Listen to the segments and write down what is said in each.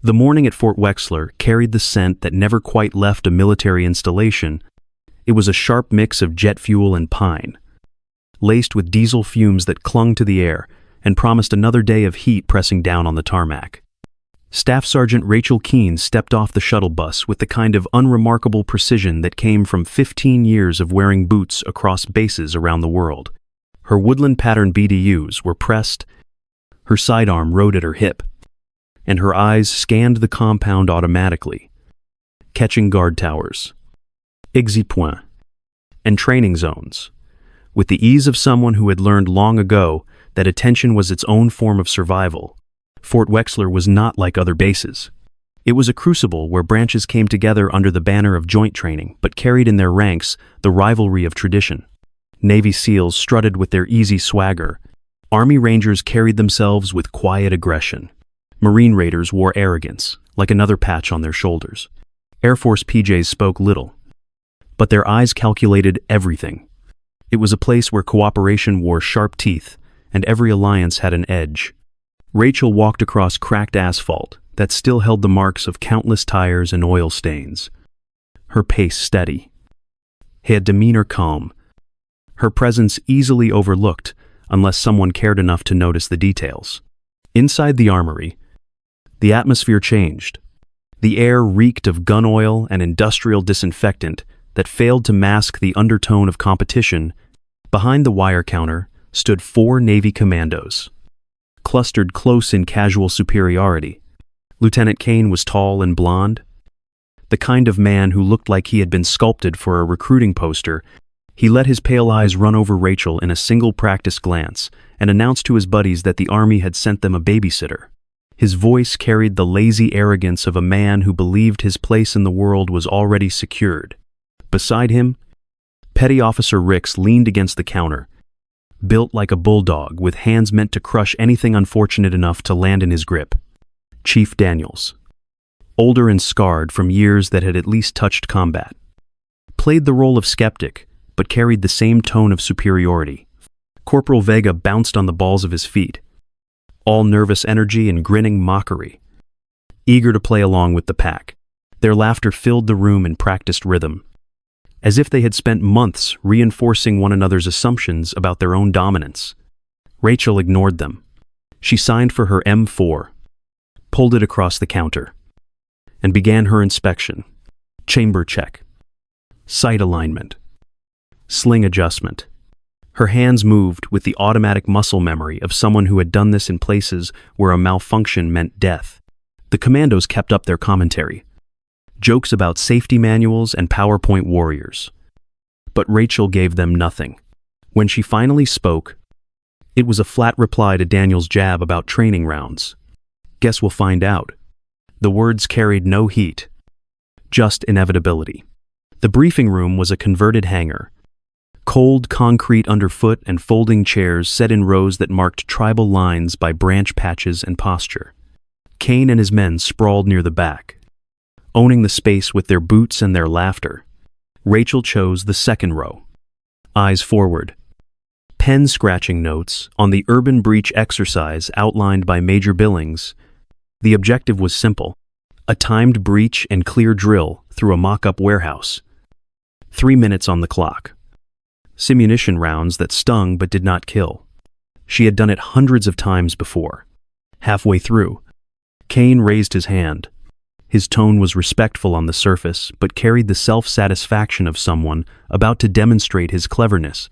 The morning at Fort Wexler carried the scent that never quite left a military installation. It was a sharp mix of jet fuel and pine, laced with diesel fumes that clung to the air and promised another day of heat pressing down on the tarmac. Staff Sergeant Rachel Keene stepped off the shuttle bus with the kind of unremarkable precision that came from 15 years of wearing boots across bases around the world. Her woodland pattern BDUs were pressed, her sidearm rode at her hip, and her eyes scanned the compound automatically, catching guard towers, exit points, and training zones, with the ease of someone who had learned long ago that attention was its own form of survival. Fort Wexler was not like other bases. It was a crucible where branches came together under the banner of joint training, but carried in their ranks the rivalry of tradition. Navy SEALs strutted with their easy swagger. Army Rangers carried themselves with quiet aggression. Marine Raiders wore arrogance, like another patch on their shoulders. Air Force PJs spoke little, but their eyes calculated everything. It was a place where cooperation wore sharp teeth, and every alliance had an edge. Rachel walked across cracked asphalt that still held the marks of countless tires and oil stains. Her pace steady, her demeanor calm, her presence easily overlooked unless someone cared enough to notice the details. Inside the armory, the atmosphere changed. The air reeked of gun oil and industrial disinfectant that failed to mask the undertone of competition. Behind the wire counter stood 4 Navy Commandos, clustered close in casual superiority. Lieutenant Kane was tall and blonde, the kind of man who looked like he had been sculpted for a recruiting poster. He let his pale eyes run over Rachel in a single practice glance and announced to his buddies that the Army had sent them a babysitter. His voice carried the lazy arrogance of a man who believed his place in the world was already secured. Beside him, Petty Officer Ricks leaned against the counter, built like a bulldog with hands meant to crush anything unfortunate enough to land in his grip. Chief Daniels, older and scarred from years that had at least touched combat, played the role of skeptic, but carried the same tone of superiority. Corporal Vega bounced on the balls of his feet, all nervous energy and grinning mockery, eager to play along with the pack. Their laughter filled the room in practiced rhythm, as if they had spent months reinforcing one another's assumptions about their own dominance. Rachel ignored them. She signed for her M4, pulled it across the counter, and began her inspection. Chamber check, sight alignment, sling adjustment. Her hands moved with the automatic muscle memory of someone who had done this in places where a malfunction meant death. The Commandos kept up their commentary, jokes about safety manuals and PowerPoint warriors. But Rachel gave them nothing. When she finally spoke, it was a flat reply to Daniel's jab about training rounds. Guess we'll find out. The words carried no heat, just inevitability. The briefing room was a converted hangar. Cold concrete underfoot and folding chairs set in rows that marked tribal lines by branch patches and posture. Kane and his men sprawled near the back, owning the space with their boots and their laughter. Rachel chose the second row, eyes forward, pen scratching notes on the urban breach exercise outlined by Major Billings. The objective was simple: a timed breach and clear drill through a mock-up warehouse. 3 minutes on the clock. Simunition rounds that stung but did not kill. She had done it hundreds of times before. Halfway through, Kane raised his hand. His tone was respectful on the surface, but carried the self-satisfaction of someone about to demonstrate his cleverness.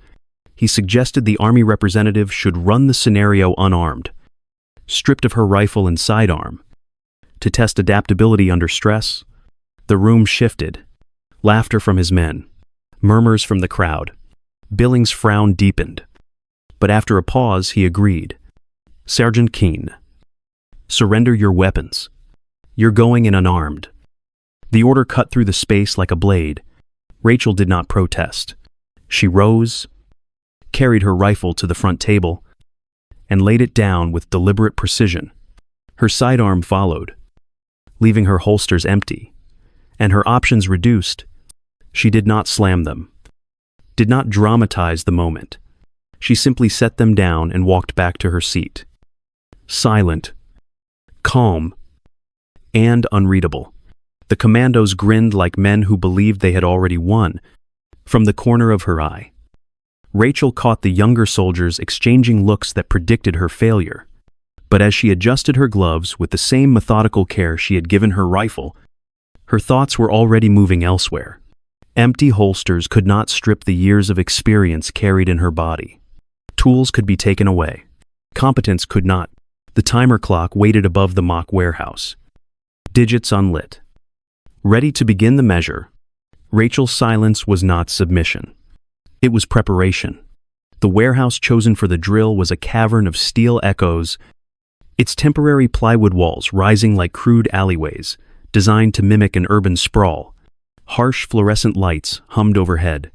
He suggested the Army representative should run the scenario unarmed, stripped of her rifle and sidearm, to test adaptability under stress. The room shifted. Laughter from his men, murmurs from the crowd. Billings' frown deepened, but after a pause he agreed. Sergeant Keene, surrender your weapons. You're going in unarmed. The order cut through the space like a blade. Rachel did not protest. She rose, carried her rifle to the front table, and laid it down with deliberate precision. Her sidearm followed, leaving her holsters empty, and her options reduced. She did not slam them, did not dramatize the moment. She simply set them down and walked back to her seat. Silent, calm, and unreadable. The Commandos grinned like men who believed they had already won. From the corner of her eye, Rachel caught the younger soldiers exchanging looks that predicted her failure. But as she adjusted her gloves with the same methodical care she had given her rifle, her thoughts were already moving elsewhere. Empty holsters could not strip the years of experience carried in her body. Tools could be taken away. Competence could not. The timer clock waited above the mock warehouse. Digits unlit. Ready to begin the measure, Rachel's silence was not submission. It was preparation. The warehouse chosen for the drill was a cavern of steel echoes, its temporary plywood walls rising like crude alleyways, designed to mimic an urban sprawl. Harsh fluorescent lights hummed overhead,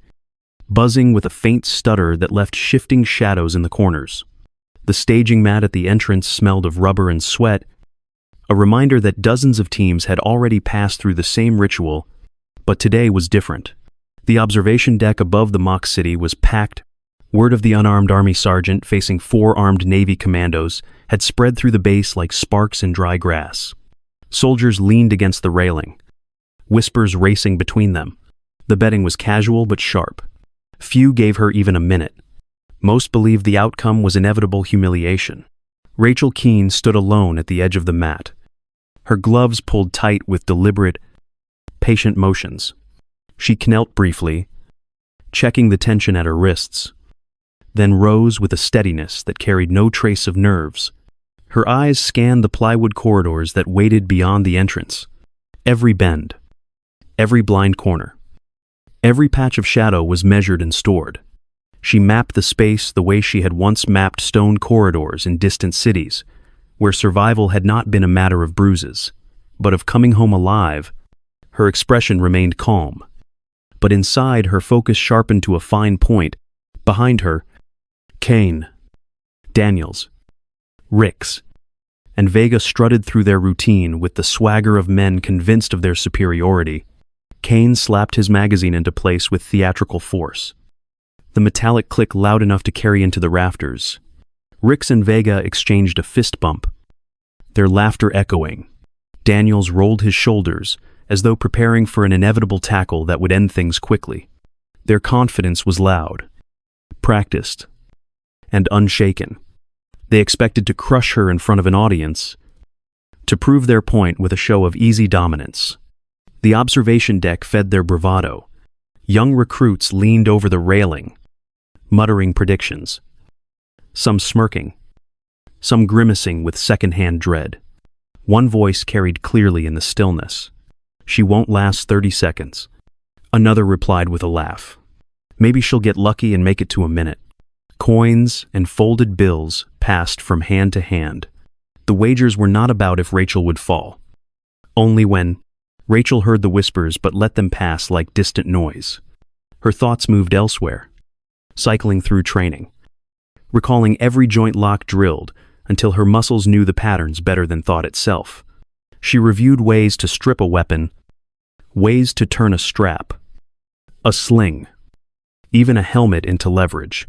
buzzing with a faint stutter that left shifting shadows in the corners. The staging mat at the entrance smelled of rubber and sweat, a reminder that dozens of teams had already passed through the same ritual, but today was different. The observation deck above the mock city was packed. Word of the unarmed army sergeant facing 4 armed Navy commandos had spread through the base like sparks in dry grass. Soldiers leaned against the railing, whispers racing between them. The betting was casual but sharp. Few gave her even a minute. Most believed the outcome was inevitable humiliation. Rachel Keene stood alone at the edge of the mat, her gloves pulled tight with deliberate, patient motions. She knelt briefly, checking the tension at her wrists, then rose with a steadiness that carried no trace of nerves. Her eyes scanned the plywood corridors that waited beyond the entrance. Every bend, every blind corner, every patch of shadow was measured and stored. She mapped the space the way she had once mapped stone corridors in distant cities, where survival had not been a matter of bruises, but of coming home alive. Her expression remained calm, but inside her focus sharpened to a fine point. Behind her, Kane, Daniels, Ricks, and Vega strutted through their routine with the swagger of men convinced of their superiority. Kane slapped his magazine into place with theatrical force, the metallic click loud enough to carry into the rafters. Ricks and Vega exchanged a fist bump, their laughter echoing. Daniels rolled his shoulders, as though preparing for an inevitable tackle that would end things quickly. Their confidence was loud, practiced, and unshaken. They expected to crush her in front of an audience, to prove their point with a show of easy dominance. The observation deck fed their bravado. Young recruits leaned over the railing, muttering predictions, some smirking, some grimacing with second-hand dread. One voice carried clearly in the stillness. "She won't last 30 seconds. Another replied with a laugh. "Maybe she'll get lucky and make it to a minute." Coins and folded bills passed from hand to hand. The wagers were not about if Rachel would fall. Only when Rachel heard the whispers but let them pass like distant noise. Her thoughts moved elsewhere, cycling through training, recalling every joint lock drilled until her muscles knew the patterns better than thought itself. She reviewed ways to strip a weapon, ways to turn a strap, a sling, even a helmet into leverage.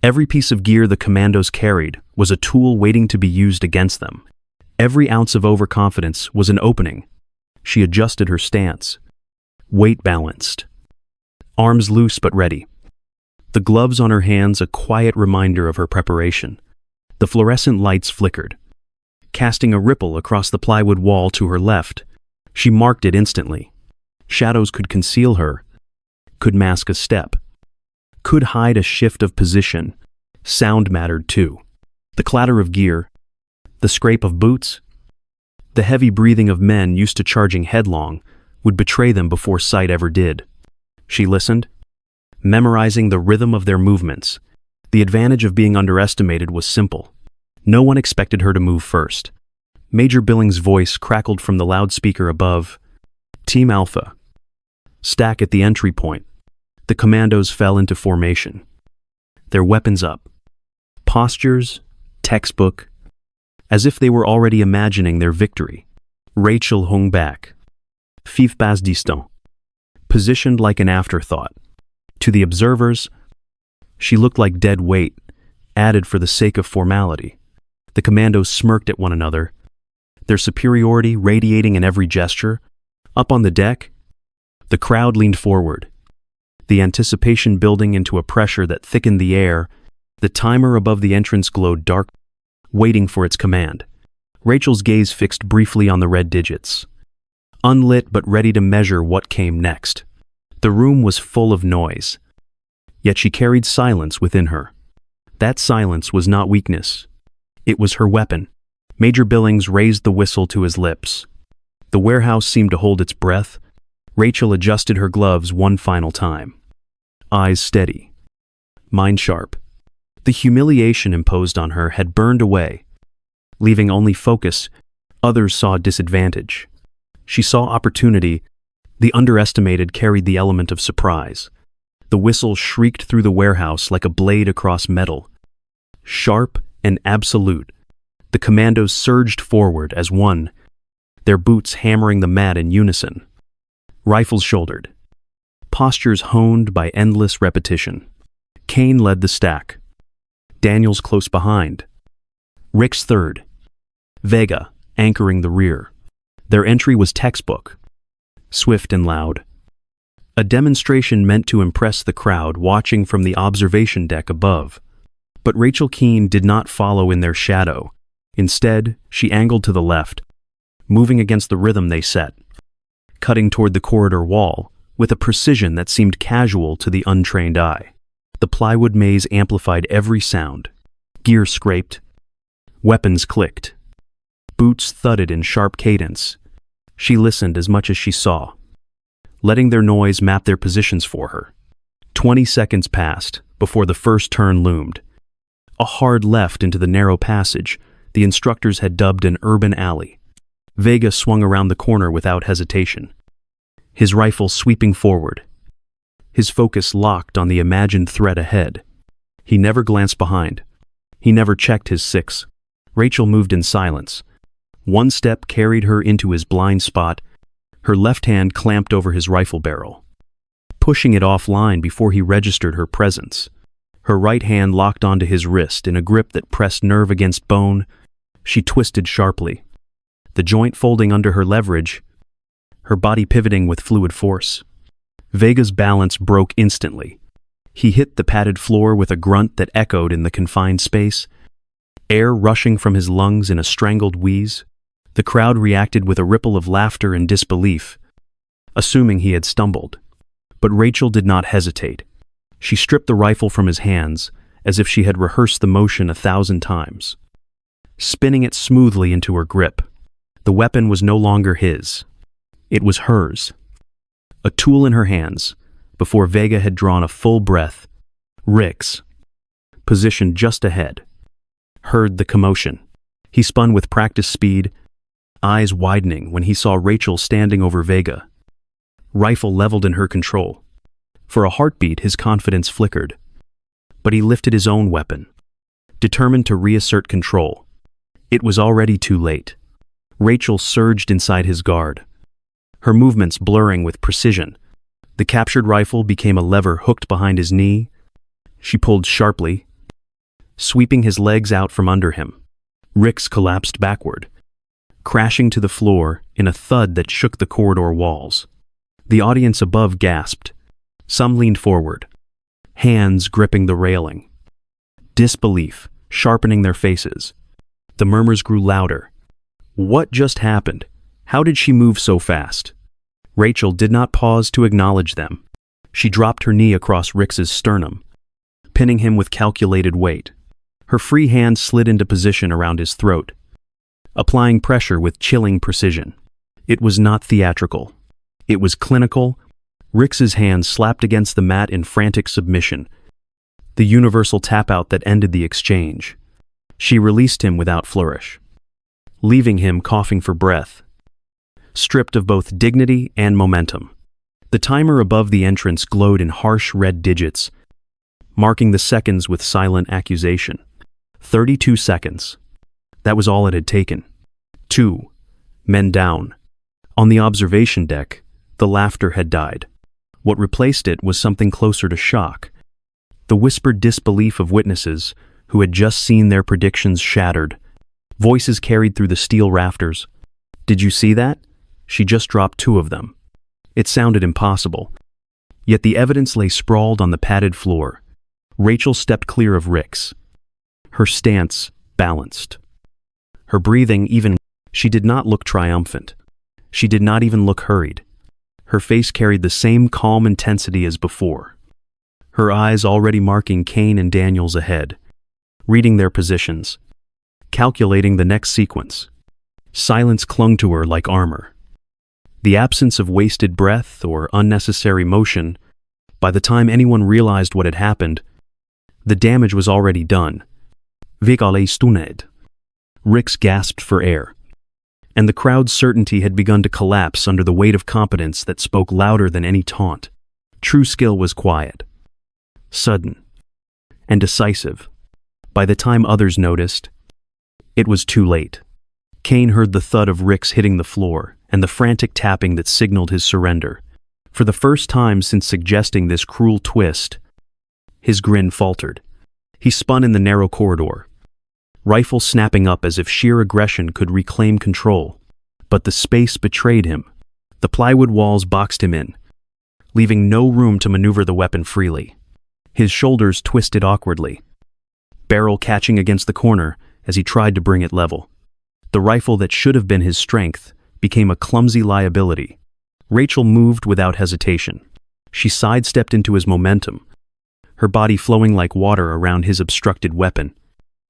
Every piece of gear the Commandos carried was a tool waiting to be used against them. Every ounce of overconfidence was an opening. She adjusted her stance, weight balanced, arms loose but ready. The gloves on her hands a quiet reminder of her preparation. The fluorescent lights flickered, casting a ripple across the plywood wall to her left. She marked it instantly. Shadows could conceal her, could mask a step, could hide a shift of position. Sound mattered too. The clatter of gear, the scrape of boots, the heavy breathing of men used to charging headlong would betray them before sight ever did. She listened, memorizing the rhythm of their movements. The advantage of being underestimated was simple. No one expected her to move first. Major Billings' voice crackled from the loudspeaker above. "Team Alpha, stack at the entry point." The Commandos fell into formation, their weapons up, postures, textbook, as if they were already imagining their victory. Rachel hung back, five pas distant, positioned like an afterthought. To the observers, she looked like dead weight, added for the sake of formality. The Commandos smirked at one another, their superiority radiating in every gesture. Up on the deck, the crowd leaned forward, the anticipation building into a pressure that thickened the air. The timer above the entrance glowed dark, waiting for its command. Rachel's gaze fixed briefly on the red digits, unlit but ready to measure what came next. The room was full of noise, yet she carried silence within her. That silence was not weakness. It was her weapon. Major Billings raised the whistle to his lips. The warehouse seemed to hold its breath. Rachel adjusted her gloves one final time. Eyes steady, mind sharp. The humiliation imposed on her had burned away, leaving only focus. Others saw disadvantage. She saw opportunity. The underestimated carried the element of surprise. The whistle shrieked through the warehouse like a blade across metal. Sharp and absolute, the Commandos surged forward as one, their boots hammering the mat in unison. Rifles shouldered, postures honed by endless repetition. Kane led the stack, Daniels close behind, Rick's third, Vega anchoring the rear. Their entry was textbook, swift and loud. A demonstration meant to impress the crowd watching from the observation deck above. But Rachel Keene did not follow in their shadow. Instead, she angled to the left, moving against the rhythm they set, cutting toward the corridor wall with a precision that seemed casual to the untrained eye. The plywood maze amplified every sound. Gear scraped, weapons clicked, boots thudded in sharp cadence. She listened as much as she saw, letting their noise map their positions for her. 20 seconds passed before the first turn loomed. A hard left into the narrow passage the instructors had dubbed an urban alley. Vega swung around the corner without hesitation, his rifle sweeping forward, his focus locked on the imagined threat ahead. He never glanced behind. He never checked his six. Rachel moved in silence. One step carried her into his blind spot, her left hand clamped over his rifle barrel, pushing it offline before he registered her presence. Her right hand locked onto his wrist in a grip that pressed nerve against bone. She twisted sharply, the joint folding under her leverage, her body pivoting with fluid force. Vega's balance broke instantly. He hit the padded floor with a grunt that echoed in the confined space, air rushing from his lungs in a strangled wheeze. The crowd reacted with a ripple of laughter and disbelief, assuming he had stumbled. But Rachel did not hesitate. She stripped the rifle from his hands as if she had rehearsed the motion 1,000 times, spinning it smoothly into her grip. The weapon was no longer his. It was hers. A tool in her hands, before Vega had drawn a full breath. Rick's, positioned just ahead, heard the commotion. He spun with practiced speed, eyes widening when he saw Rachel standing over Vega, rifle leveled in her control. For a heartbeat, his confidence flickered. But he lifted his own weapon, determined to reassert control. It was already too late. Rachel surged inside his guard, her movements blurring with precision. The captured rifle became a lever hooked behind his knee. She pulled sharply, sweeping his legs out from under him. Rick's collapsed backward, crashing to the floor in a thud that shook the corridor walls. The audience above gasped. Some leaned forward, hands gripping the railing, disbelief sharpening their faces. The murmurs grew louder. What just happened? How did she move so fast? Rachel did not pause to acknowledge them. She dropped her knee across Rick's sternum, pinning him with calculated weight. Her free hand slid into position around his throat, applying pressure with chilling precision. It was not theatrical. It was clinical. Rick's hand slapped against the mat in frantic submission, the universal tap-out that ended the exchange. She released him without flourish, leaving him coughing for breath, stripped of both dignity and momentum. The timer above the entrance glowed in harsh red digits, marking the seconds with silent accusation. 32 seconds. That was all it had taken. 2 men down. On the observation deck, the laughter had died. What replaced it was something closer to shock. The whispered disbelief of witnesses who had just seen their predictions shattered. Voices carried through the steel rafters. Did you see that? She just dropped 2 of them. It sounded impossible. Yet the evidence lay sprawled on the padded floor. Rachel stepped clear of Rick's. Her stance balanced. Her breathing even. She did not look triumphant. She did not even look hurried. Her face carried the same calm intensity as before. Her eyes already marking Kane and Daniels ahead, reading their positions, calculating the next sequence. Silence clung to her like armor. The absence of wasted breath or unnecessary motion. By the time anyone realized what had happened, the damage was already done. Vigale stuned. Rix gasped for air, and the crowd's certainty had begun to collapse under the weight of competence that spoke louder than any taunt. True skill was quiet, sudden, and decisive. By the time others noticed, it was too late. Kane heard the thud of Rix hitting the floor and the frantic tapping that signaled his surrender. For the first time since suggesting this cruel twist, his grin faltered. He spun in the narrow corridor, rifle snapping up as if sheer aggression could reclaim control. But the space betrayed him. The plywood walls boxed him in, leaving no room to maneuver the weapon freely. His shoulders twisted awkwardly, barrel catching against the corner as he tried to bring it level. The rifle that should have been his strength became a clumsy liability. Rachel moved without hesitation. She sidestepped into his momentum, her body flowing like water around his obstructed weapon.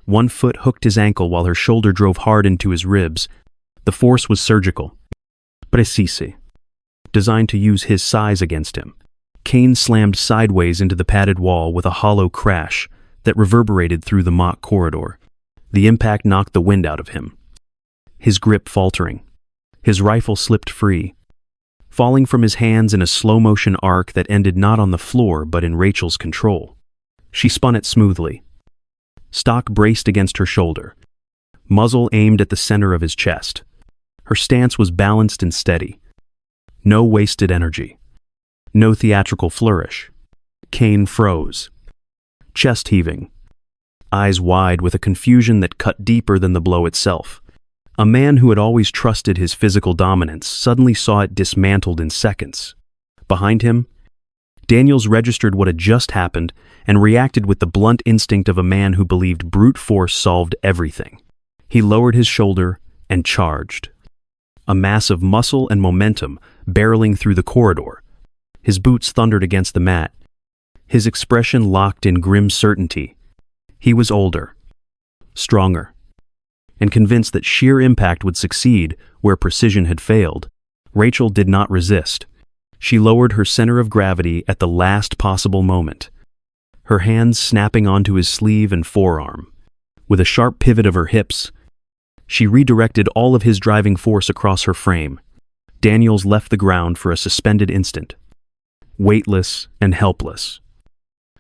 One foot hooked his ankle while her shoulder drove hard into his ribs. The force was surgical, precise, designed to use his size against him. Kane slammed sideways into the padded wall with a hollow crash that reverberated through the mock corridor. The impact knocked the wind out of him, his grip faltering. His rifle slipped free, falling from his hands in a slow-motion arc that ended not on the floor but in Rachel's control. She spun it smoothly, stock braced against her shoulder, muzzle aimed at the center of his chest. Her stance was balanced and steady. No wasted energy. No theatrical flourish. Kane froze, chest heaving, eyes wide with a confusion that cut deeper than the blow itself. A man who had always trusted his physical dominance suddenly saw it dismantled in seconds. Behind him, Daniels registered what had just happened and reacted with the blunt instinct of a man who believed brute force solved everything. He lowered his shoulder and charged, a mass of muscle and momentum barreling through the corridor. His boots thundered against the mat, his expression locked in grim certainty. He was older, stronger, and convinced that sheer impact would succeed where precision had failed. Rachel did not resist. She lowered her center of gravity at the last possible moment, her hands snapping onto his sleeve and forearm. With a sharp pivot of her hips, she redirected all of his driving force across her frame. Daniels left the ground for a suspended instant, weightless and helpless,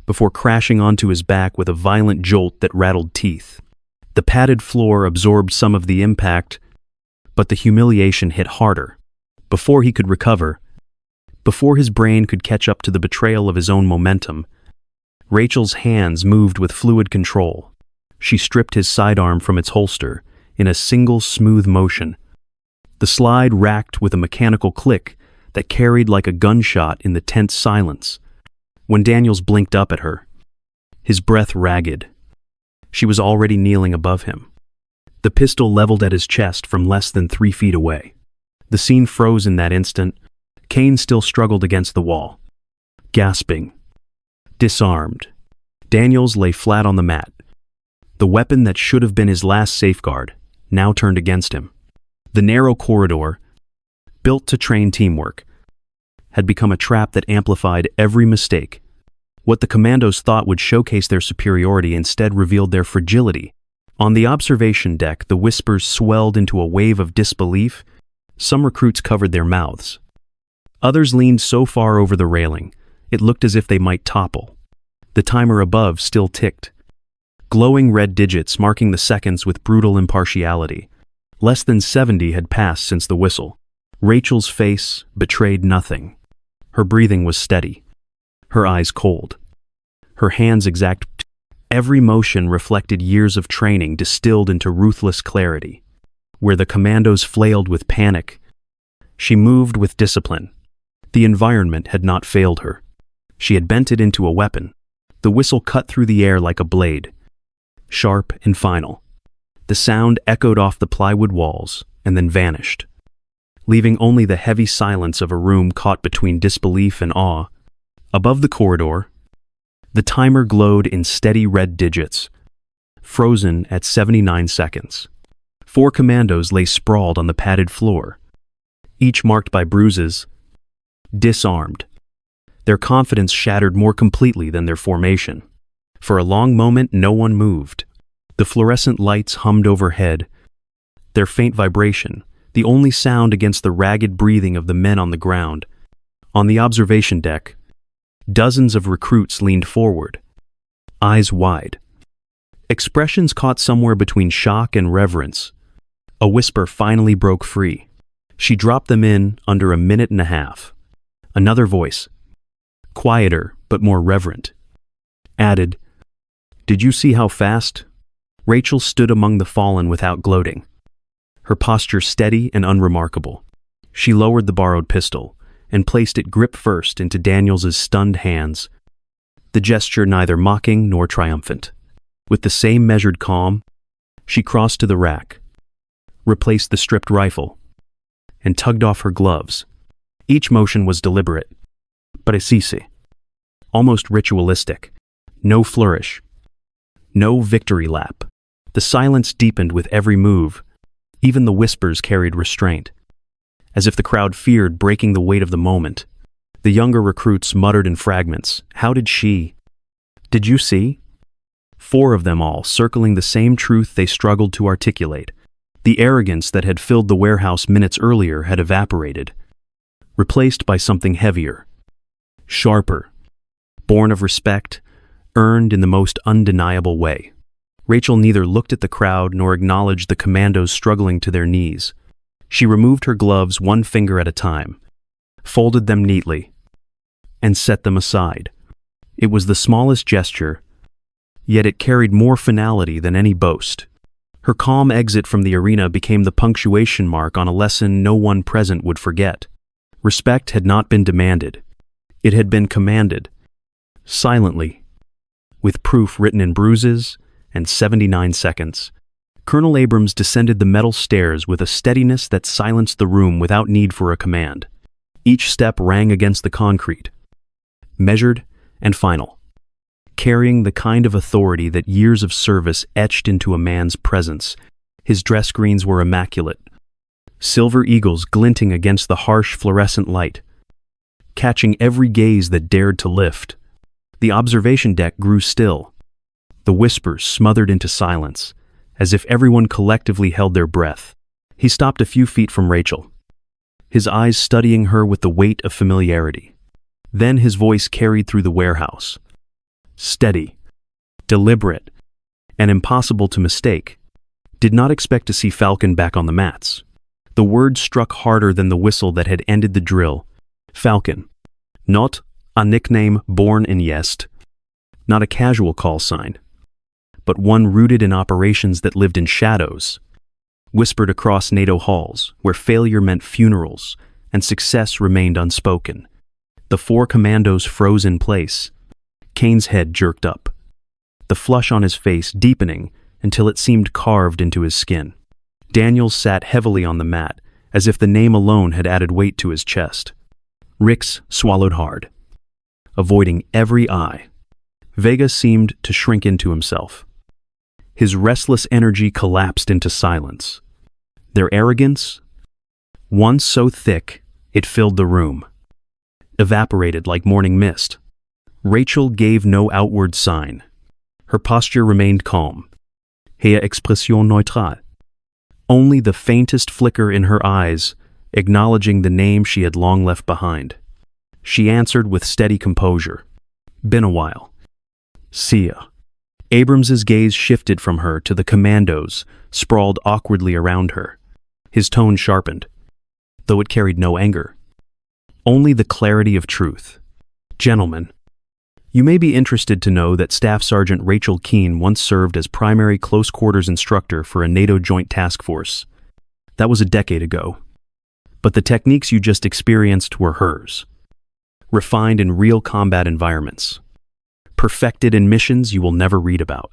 before crashing onto his back with a violent jolt that rattled teeth. The padded floor absorbed some of the impact, but the humiliation hit harder. Before he could recover, before his brain could catch up to the betrayal of his own momentum, Rachel's hands moved with fluid control. She stripped his sidearm from its holster in a single smooth motion. The slide racked with a mechanical click that carried like a gunshot in the tense silence. When Daniels blinked up at her, his breath ragged, she was already kneeling above him, the pistol leveled at his chest from less than 3 feet away. The scene froze in that instant. Kane still struggled against the wall, gasping, disarmed. Daniels lay flat on the mat. The weapon that should have been his last safeguard now turned against him. The narrow corridor, built to train teamwork, had become a trap that amplified every mistake. What the Commandos thought would showcase their superiority instead revealed their fragility. On the observation deck, the whispers swelled into a wave of disbelief. Some recruits covered their mouths. Others leaned so far over the railing, it looked as if they might topple. The timer above still ticked, glowing red digits marking the seconds with brutal impartiality. Less than 70 had passed since the whistle. Rachel's face betrayed nothing. Her breathing was steady, her eyes cold, her hands exact. Every motion reflected years of training distilled into ruthless clarity. where the commandos flailed with panic. She moved with discipline. The environment had not failed her. She had bent it into a weapon. The whistle cut through the air like a blade, sharp and final. The sound echoed off the plywood walls and then vanished, leaving only the heavy silence of a room caught between disbelief and awe. Above the corridor, the timer glowed in steady red digits, frozen at 79 seconds. 4 commandos lay sprawled on the padded floor, each marked by bruises, disarmed. Their confidence shattered more completely than their formation. For a long moment, no one moved. The fluorescent lights hummed overhead, their faint vibration, the only sound against the ragged breathing of the men on the ground. On the observation deck, dozens of recruits leaned forward, eyes wide. Expressions caught somewhere between shock and reverence. A whisper finally broke free. She dropped them in under a minute and a half. Another voice, quieter but more reverent, added, "Did you see how fast?" Rachel stood among the fallen without gloating, her posture steady and unremarkable. She lowered the borrowed pistol and placed it grip first into Daniels's stunned hands, the gesture neither mocking nor triumphant. With the same measured calm, she crossed to the rack, replaced the stripped rifle, and tugged off her gloves. Each motion was deliberate, precise, almost ritualistic. No flourish, no victory lap. The silence deepened with every move. Even the whispers carried restraint, as if the crowd feared breaking the weight of the moment. The younger recruits muttered in fragments. How did she? Did you see? 4 of them all circling the same truth they struggled to articulate. The arrogance that had filled the warehouse minutes earlier had evaporated, replaced by something heavier, sharper, born of respect, earned in the most undeniable way. Rachel neither looked at the crowd nor acknowledged the commandos struggling to their knees. She removed her gloves one finger at a time, folded them neatly, and set them aside. It was the smallest gesture, yet it carried more finality than any boast. Her calm exit from the arena became the punctuation mark on a lesson no one present would forget. Respect had not been demanded. It had been commanded, silently, with proof written in bruises and 79 seconds. Colonel Abrams descended the metal stairs with a steadiness that silenced the room without need for a command. Each step rang against the concrete, measured and final, carrying the kind of authority that years of service etched into a man's presence. His dress screens were immaculate, silver eagles glinting against the harsh fluorescent light, catching every gaze that dared to lift. The observation deck grew still, the whispers smothered into silence, as if everyone collectively held their breath. He stopped a few feet from Rachel, his eyes studying her with the weight of familiarity. Then his voice carried through the warehouse, steady, deliberate, and impossible to mistake. Did not expect to see Falcon back on the mats. The word struck harder than the whistle that had ended the drill. Falcon, not a nickname born in jest, not a casual call sign, but one rooted in operations that lived in shadows, whispered across NATO halls, where failure meant funerals and success remained unspoken. The 4 commandos froze in place. Kane's head jerked up, the flush on his face deepening until it seemed carved into his skin. Daniels sat heavily on the mat, as if the name alone had added weight to his chest. Rix swallowed hard, avoiding every eye. Vega seemed to shrink into himself. His restless energy collapsed into silence. Their arrogance, once so thick it filled the room, evaporated like morning mist. Rachel gave no outward sign. Her posture remained calm. Her expression neutrale. Only the faintest flicker in her eyes, acknowledging the name she had long left behind. She answered with steady composure. Been a while. See ya. Abrams's gaze shifted from her to the commandos, sprawled awkwardly around her. His tone sharpened, though it carried no anger. Only the clarity of truth. Gentlemen, you may be interested to know that Staff Sergeant Rachel Keene once served as primary close-quarters instructor for a NATO Joint Task Force. That was a decade ago. But the techniques you just experienced were hers. Refined in real combat environments. Perfected in missions you will never read about.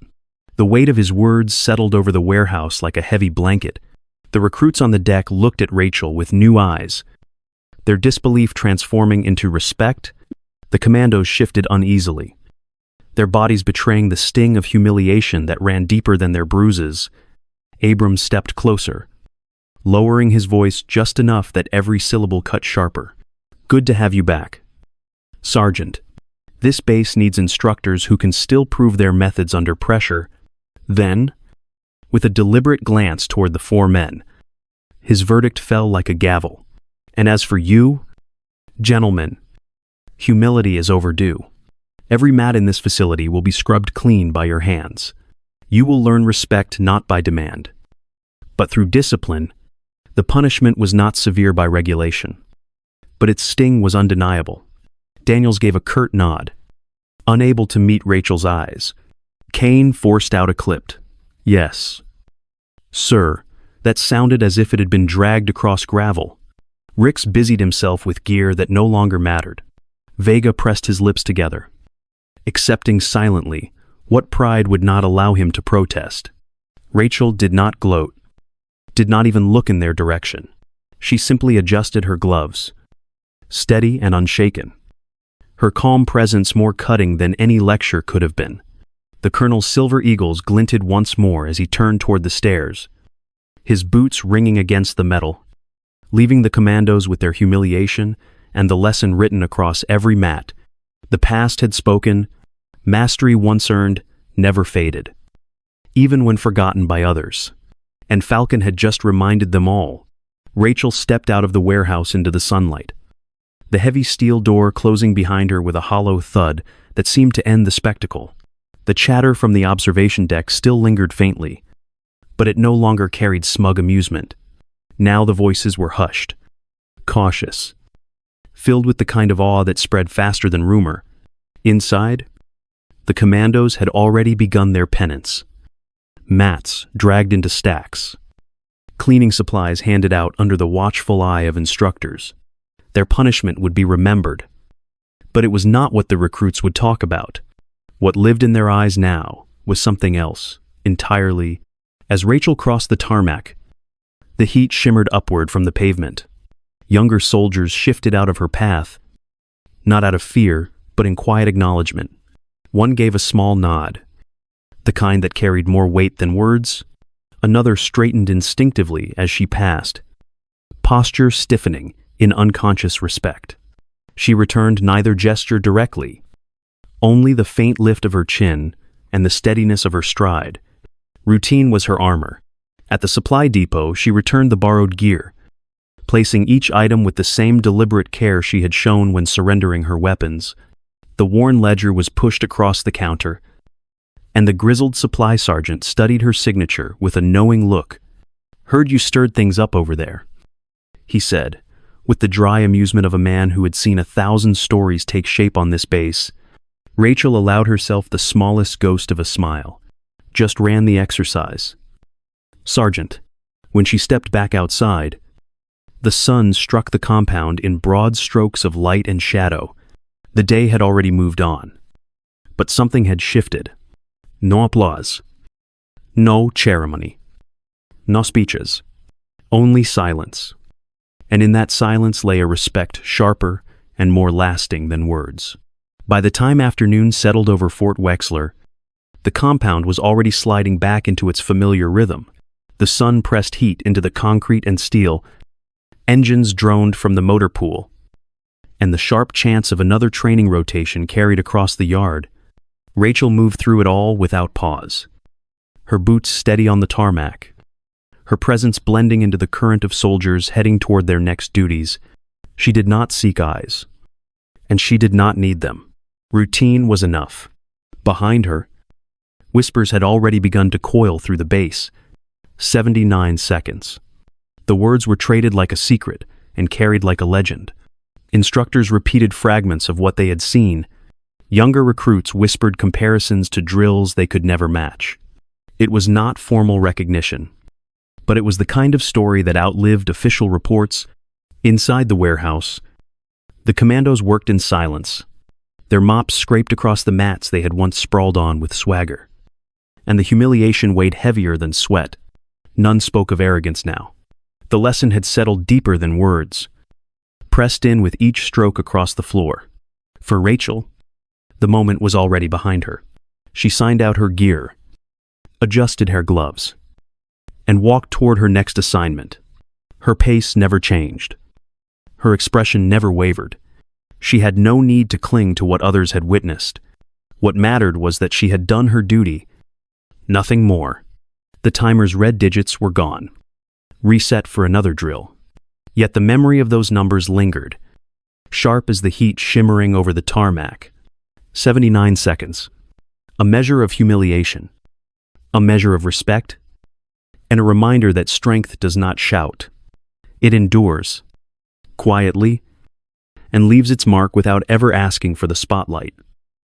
The weight of his words settled over the warehouse like a heavy blanket. The recruits on the deck looked at Rachel with new eyes, their disbelief transforming into respect. The Commandos shifted uneasily, their bodies betraying the sting of humiliation that ran deeper than their bruises. Abrams stepped closer, lowering his voice just enough that every syllable cut sharper. Good to have you back, Sergeant. This base needs instructors who can still prove their methods under pressure. Then, with a deliberate glance toward the four men, his verdict fell like a gavel. And as for you, gentlemen, humility is overdue. Every mat in this facility will be scrubbed clean by your hands. You will learn respect not by demand, but through discipline. The punishment was not severe by regulation, but its sting was undeniable. Daniels gave a curt nod. Unable to meet Rachel's eyes, Kane forced out a clipped, "Yes, sir," that sounded as if it had been dragged across gravel. Rix busied himself with gear that no longer mattered. Vega pressed his lips together, accepting silently what pride would not allow him to protest. Rachel did not gloat, did not even look in their direction. She simply adjusted her gloves, steady and unshaken, her calm presence more cutting than any lecture could have been. The colonel's silver eagles glinted once more as he turned toward the stairs, his boots ringing against the metal, leaving the Commandos with their humiliation and the lesson written across every mat. The past had spoken, mastery once earned, never faded, even when forgotten by others. And Falcon had just reminded them all. Rachel stepped out of the warehouse into the sunlight, the heavy steel door closing behind her with a hollow thud that seemed to end the spectacle. The chatter from the observation deck still lingered faintly, but it no longer carried smug amusement. Now the voices were hushed, cautious, filled with the kind of awe that spread faster than rumor. Inside, the Commandos had already begun their penance. Mats dragged into stacks, cleaning supplies handed out under the watchful eye of instructors. Their punishment would be remembered. But it was not what the recruits would talk about. What lived in their eyes now was something else, entirely. As Rachel crossed the tarmac, the heat shimmered upward from the pavement. Younger soldiers shifted out of her path, not out of fear, but in quiet acknowledgement. One gave a small nod, the kind that carried more weight than words. Another straightened instinctively as she passed, posture stiffening in unconscious respect. She returned neither gesture directly, only the faint lift of her chin and the steadiness of her stride. Routine was her armor. At the supply depot, she returned the borrowed gear, placing each item with the same deliberate care she had shown when surrendering her weapons. The worn ledger was pushed across the counter, and the grizzled supply sergeant studied her signature with a knowing look. "Heard you stirred things up over there," he said, with the dry amusement of a man who had seen 1,000 stories take shape on this base. Rachel allowed herself the smallest ghost of a smile. "Just ran the exercise, Sergeant." When she stepped back outside, the sun struck the compound in broad strokes of light and shadow. The day had already moved on, but something had shifted. No applause, no ceremony, no speeches, only silence. And in that silence lay a respect sharper and more lasting than words. By the time afternoon settled over Fort Wexler, the compound was already sliding back into its familiar rhythm. The sun pressed heat into the concrete and steel, engines droned from the motor pool, and the sharp chants of another training rotation carried across the yard. Rachel moved through it all without pause, her boots steady on the tarmac, her presence blending into the current of soldiers heading toward their next duties. She did not seek eyes, and she did not need them. Routine was enough. Behind her, whispers had already begun to coil through the base. 79 seconds. The words were traded like a secret and carried like a legend. Instructors repeated fragments of what they had seen. Younger recruits whispered comparisons to drills they could never match. It was not formal recognition, but it was the kind of story that outlived official reports. Inside the warehouse, the Commandos worked in silence. Their mops scraped across the mats they had once sprawled on with swagger. And the humiliation weighed heavier than sweat. None spoke of arrogance now. The lesson had settled deeper than words, pressed in with each stroke across the floor. For Rachel, the moment was already behind her. She signed out her gear, adjusted her gloves, and walked toward her next assignment. Her pace never changed. Her expression never wavered. She had no need to cling to what others had witnessed. What mattered was that she had done her duty. Nothing more. The timer's red digits were gone. Reset for another drill. Yet the memory of those numbers lingered, sharp as the heat shimmering over the tarmac. 79 seconds. A measure of humiliation. A measure of respect. And a reminder that strength does not shout. It endures, quietly, and leaves its mark without ever asking for the spotlight.